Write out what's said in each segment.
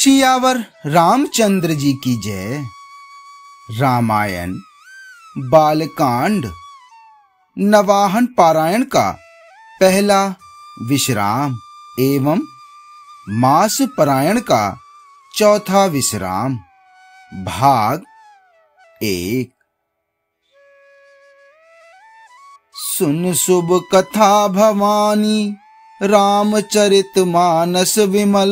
सियावर रामचंद्र जी की जय। रामायण बालकांड नवाहन पारायण का पहला विश्राम एवं मास पारायण का चौथा विश्राम भाग 1। सुन शुभ कथा भवानी रामचरित मानस विमल,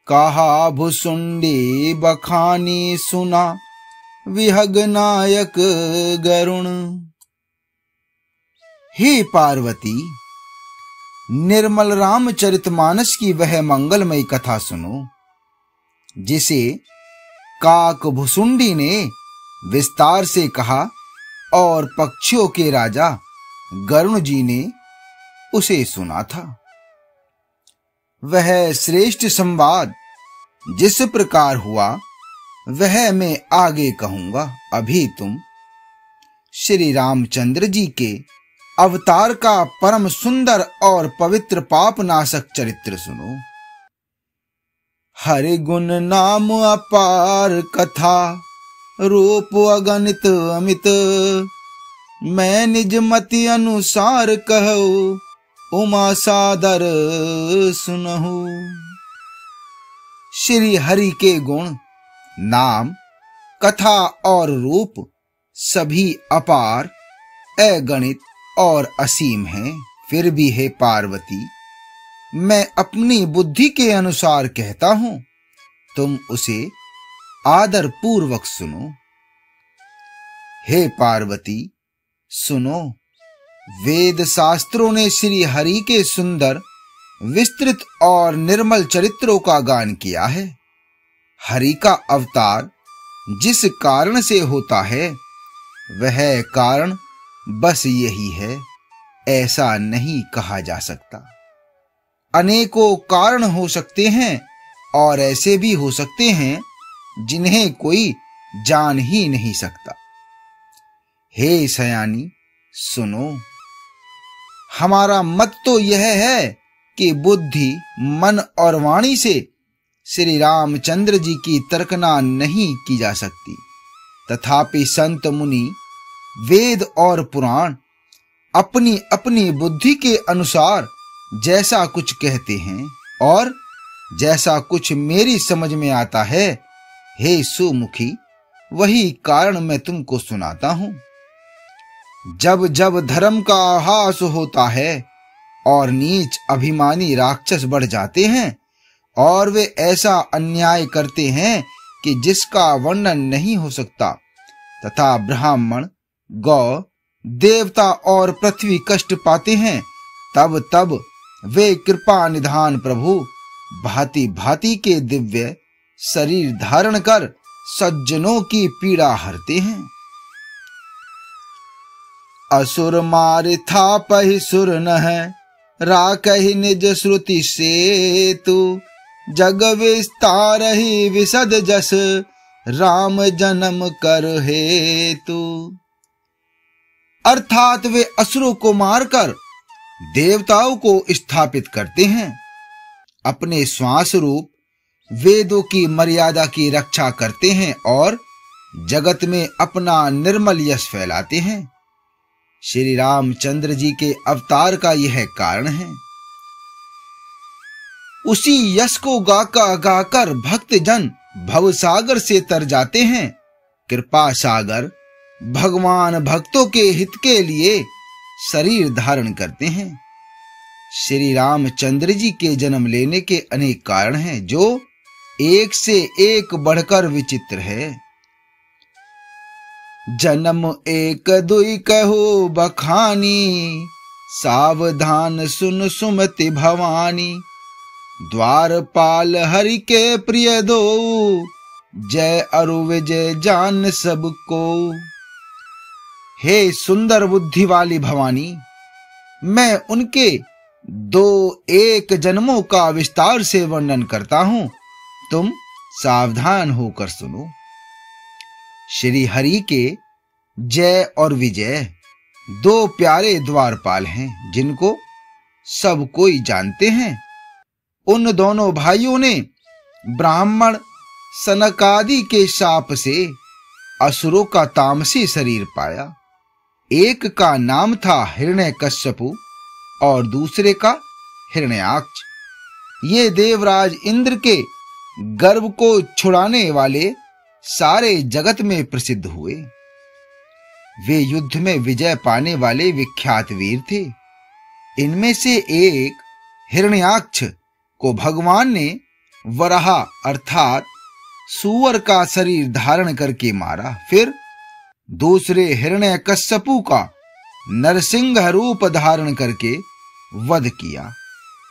कहा भुसुंडी बखानी सुना विहग नायक गरुण। हे पार्वती, निर्मल रामचरितमानस की वह मंगलमयी कथा सुनो जिसे काक भुसुंडी ने विस्तार से कहा और पक्षियों के राजा गरुण जी ने उसे सुना था। वह श्रेष्ठ संवाद जिस प्रकार हुआ वह मैं आगे कहूंगा। अभी तुम श्री रामचंद्र जी के अवतार का परम सुंदर और पवित्र पाप नाशक चरित्र सुनो। हरि गुण नाम अपार कथा, रूप अगणित अमित, मैं निज मति अनुसार कहूँ उमा सादर सुनहु। श्री हरि के गुण, नाम, कथा और रूप सभी अपार, अगणित और असीम हैं। फिर भी हे पार्वती, मैं अपनी बुद्धि के अनुसार कहता हूं, तुम उसे आदर पूर्वक सुनो। हे पार्वती सुनो, वेद शास्त्रों ने श्री हरि के सुंदर, विस्तृत और निर्मल चरित्रों का गान किया है। हरि का अवतार जिस कारण से होता है वह कारण बस यही है, ऐसा नहीं कहा जा सकता। अनेकों कारण हो सकते हैं और ऐसे भी हो सकते हैं जिन्हें कोई जान ही नहीं सकता। हे सयानी सुनो, हमारा मत तो यह है कि बुद्धि, मन और वाणी से श्री रामचंद्र जी की तर्कना नहीं की जा सकती। तथापि संत मुनि, वेद और पुराण अपनी अपनी बुद्धि के अनुसार जैसा कुछ कहते हैं और जैसा कुछ मेरी समझ में आता है, हे सुमुखी, वही कारण मैं तुमको सुनाता हूं। जब जब धर्म का ह्रास होता है और नीच अभिमानी राक्षस बढ़ जाते हैं और वे ऐसा अन्याय करते हैं कि जिसका वर्णन नहीं हो सकता, तथा ब्राह्मण, गौ, देवता और पृथ्वी कष्ट पाते हैं, तब तब वे कृपा निधान प्रभु भांति भांति के दिव्य शरीर धारण कर सज्जनों की पीड़ा हरते हैं। असुर मार था पहि सुर नह, राकहि निज श्रुति सेतु, जग विस्तार ही विशद जस, राम जन्म कर हेतु। अर्थात वे असुरों को मारकर देवताओं को स्थापित करते हैं, अपने श्वास रूप वेदों की मर्यादा की रक्षा करते हैं और जगत में अपना निर्मल यश फैलाते हैं। श्री रामचंद्र जी के अवतार का यह कारण है। उसी यश को गाकर भक्त जन भव सागर से तर जाते हैं। कृपा सागर भगवान भक्तों के हित के लिए शरीर धारण करते हैं। श्री रामचंद्र जी के जन्म लेने के अनेक कारण हैं जो एक से एक बढ़कर विचित्र है। जन्म एक दुई कहो बखानी, सावधान सुन सुमति भवानी, द्वारपाल हरि के प्रिय दो, जय अरु विजय जान सबको। हे सुंदर बुद्धि वाली भवानी, मैं उनके 2-1 जन्मों का विस्तार से वर्णन करता हूं, तुम सावधान होकर सुनो। श्री हरि के जय और विजय 2 प्यारे द्वारपाल हैं जिनको सब कोई जानते हैं। उन दोनों भाइयों ने ब्राह्मण सनकादि के शाप से असुरों का तामसी शरीर पाया। एक का नाम था हिरण्यकश्यपु और दूसरे का हिरण्याक्ष। ये देवराज इंद्र के गर्व को छुड़ाने वाले सारे जगत में प्रसिद्ध हुए। वे युद्ध में विजय पाने वाले विख्यात वीर थे। इनमें से एक हिरण्याक्ष को भगवान ने वराह अर्थात सूअर का शरीर धारण करके मारा। फिर दूसरे हिरण्यकश्यपु का नरसिंह रूप धारण करके वध किया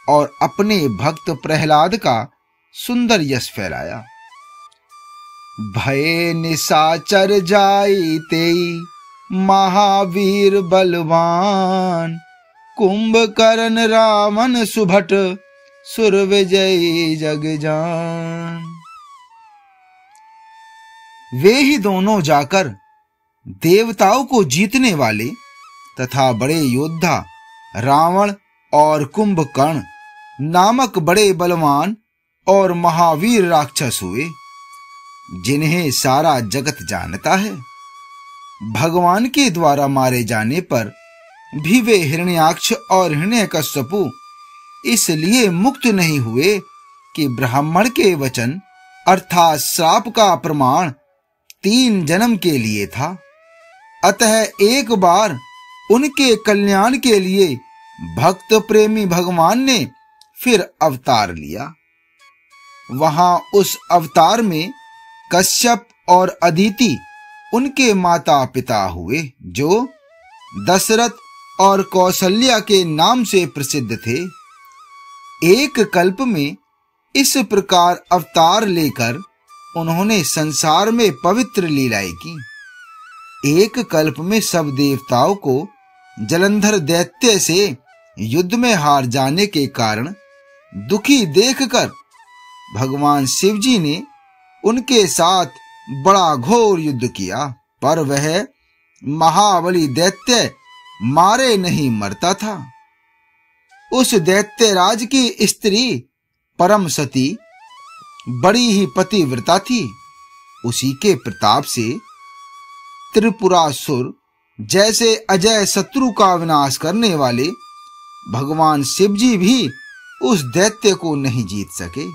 और अपने भक्त प्रहलाद का सुंदर यश फैलाया। भय निशाचर जाई तेई महावीर बलवान, कुंभकर्ण रावण सुभट सुर विजयी जग जान। वे ही दोनों जाकर देवताओं को जीतने वाले तथा बड़े योद्धा रावण और कुंभकर्ण नामक बड़े बलवान और महावीर राक्षस हुए, जिन्हें सारा जगत जानता है। भगवान के द्वारा मारे जाने पर भी वे हिरण्याक्ष और हिरण्यकश्यपु इसलिए मुक्त नहीं हुए कि ब्राह्मण के वचन अर्थात श्राप का प्रमाण 3 जन्म के लिए था। अतः एक बार उनके कल्याण के लिए भक्त प्रेमी भगवान ने फिर अवतार लिया। वहां उस अवतार में कश्यप और अदिति उनके माता पिता हुए, जो दशरथ और कौशल्या के नाम से प्रसिद्ध थे। एक कल्प में इस प्रकार अवतार लेकर उन्होंने संसार में पवित्र लीलाएं की। एक कल्प में सब देवताओं को जलंधर दैत्य से युद्ध में हार जाने के कारण दुखी देखकर भगवान शिवजी ने उनके साथ बड़ा घोर युद्ध किया, पर वह महाबली दैत्य मारे नहीं मरता था। उस दैत्यराज की स्त्री परम सती बड़ी ही पतिव्रता थी। उसी के प्रताप से त्रिपुरासुर जैसे अजय शत्रु का विनाश करने वाले भगवान शिवजी भी उस दैत्य को नहीं जीत सके।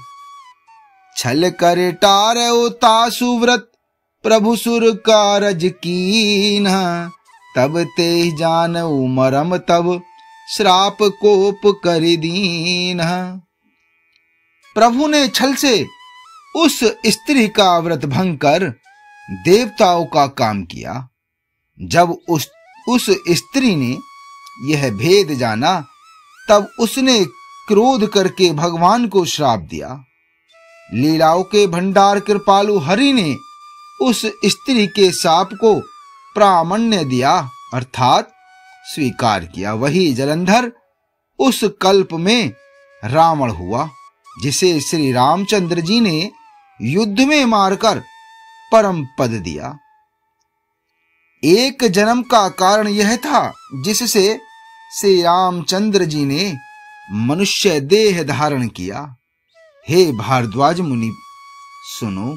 छल कर टारौ तासु व्रत प्रभु सुर कारज कीन्हा, तब ते जानऊ मरम तब श्राप कोप कर दीन्हा। प्रभु ने छल से उस स्त्री का व्रत भंग कर देवताओं का काम किया। जब उस स्त्री ने यह भेद जाना, तब उसने क्रोध करके भगवान को श्राप दिया। लीलाओं के भंडार कृपालु हरि ने उस स्त्री के शाप को प्रामाण्य दिया अर्थात स्वीकार किया। वही जलंधर उस कल्प में रावण हुआ, जिसे श्री रामचंद्र जी ने युद्ध में मारकर परम पद दिया। एक जन्म का कारण यह था जिससे श्री रामचंद्र जी ने मनुष्य देह धारण किया। हे भारद्वाज मुनि, सुनो,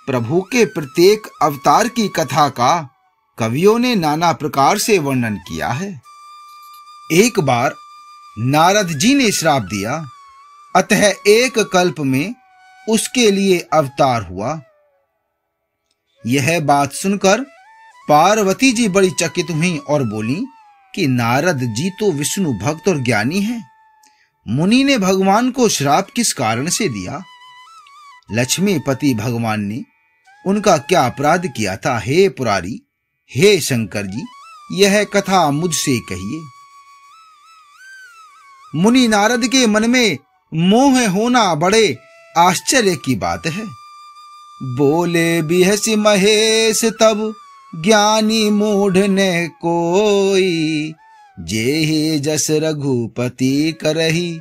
प्रभु के प्रत्येक अवतार की कथा का कवियों ने नाना प्रकार से वर्णन किया है। एक बार नारद जी ने श्राप दिया, अतः एक कल्प में उसके लिए अवतार हुआ। यह बात सुनकर पार्वती जी बड़ी चकित हुई और बोली कि नारद जी तो विष्णु भक्त और ज्ञानी हैं। मुनि ने भगवान को श्राप किस कारण से दिया? लक्ष्मीपति भगवान ने उनका क्या अपराध किया था? हे पुरारी, हे शंकर जी, यह कथा मुझसे कहिए। मुनि नारद के मन में मोह होना बड़े आश्चर्य की बात है। बोले बिहसि महेश तब ज्ञानी मूढ़ ने कोई, जेहि जस रघुपति करही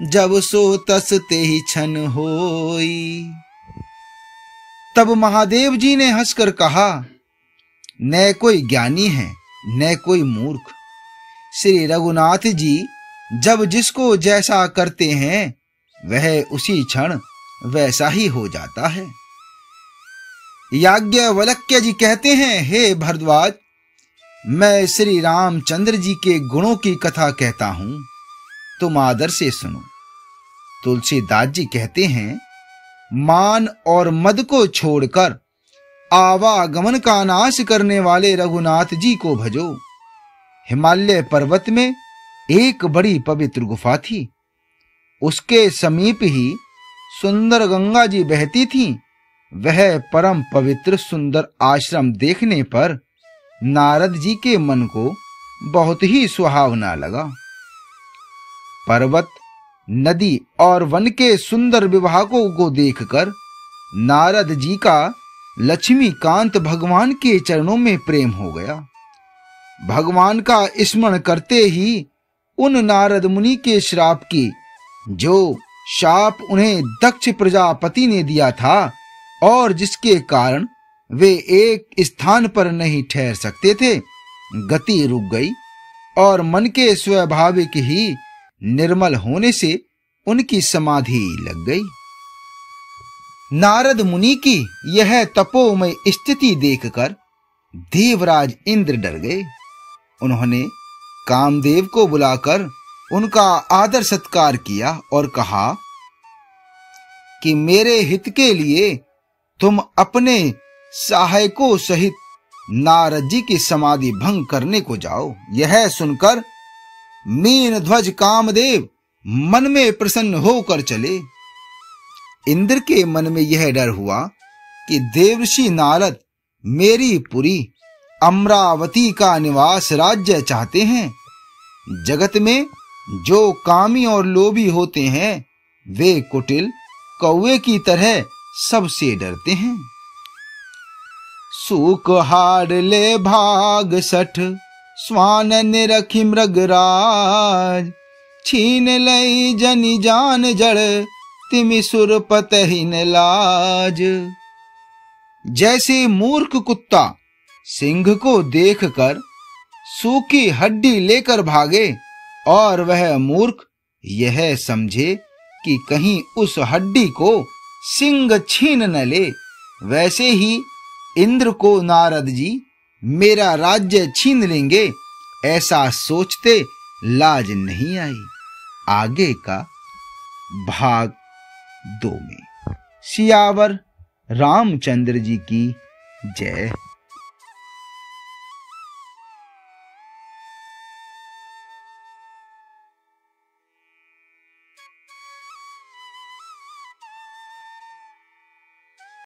जब सो तस तेहि छन होई। तब महादेव जी ने हंसकर कहा, न कोई ज्ञानी है न कोई मूर्ख। श्री रघुनाथ जी जब जिसको जैसा करते हैं वह उसी क्षण वैसा ही हो जाता है। याज्ञवल्क्य जी कहते हैं, हे भरद्वाज, मैं श्री रामचंद्र जी के गुणों की कथा कहता हूं, तुम आदर से सुनो। तुलसीदास जी कहते हैं, मान और मद को छोड़कर आवागमन का नाश करने वाले रघुनाथ जी को भजो। हिमालय पर्वत में एक बड़ी पवित्र गुफा थी। उसके समीप ही सुंदर गंगा जी बहती थीं। वह परम पवित्र सुंदर आश्रम देखने पर नारद जी के मन को बहुत ही सुहावना लगा। पर्वत, नदी और वन के सुंदर विभागों को देखकर नारद जी का लक्ष्मीकांत भगवान के चरणों में प्रेम हो गया। भगवान का स्मरण करते ही उन नारद मुनि के श्राप की, जो शाप उन्हें दक्ष प्रजापति ने दिया था और जिसके कारण वे एक स्थान पर नहीं ठहर सकते थे, गति रुक गई और मन के स्वाभाविक ही निर्मल होने से उनकी समाधि लग गई। नारद मुनि की यह तपोमय स्थिति देखकर देवराज इंद्र डर गए। उन्होंने कामदेव को बुलाकर उनका आदर सत्कार किया और कहा कि मेरे हित के लिए तुम अपने सहायकों सहित नारद जी की समाधि भंग करने को जाओ। यह सुनकर मीन ध्वज कामदेव मन में प्रसन्न होकर चले। इंद्र के मन में यह डर हुआ कि देवर्षि नारद मेरी पुरी अमरावती का निवास राज्य चाहते हैं। जगत में जो कामी और लोभी होते हैं, वे कुटिल कौवे की तरह सबसे डरते हैं। सूक हार ले भाग सठ, स्वान निरखी मृगराज, छीन लई जनि जान जड़, तिमि सुर पतहीन लाज। जैसे मूर्ख कुत्ता सिंह को देखकर सूखी हड्डी लेकर भागे और वह मूर्ख यह समझे कि कहीं उस हड्डी को सिंह छीन न ले, वैसे ही इंद्र को नारद जी मेरा राज्य छीन लेंगे, ऐसा सोचते लाज नहीं आई। आगे का भाग 2 में। सियावर रामचंद्र जी की जय।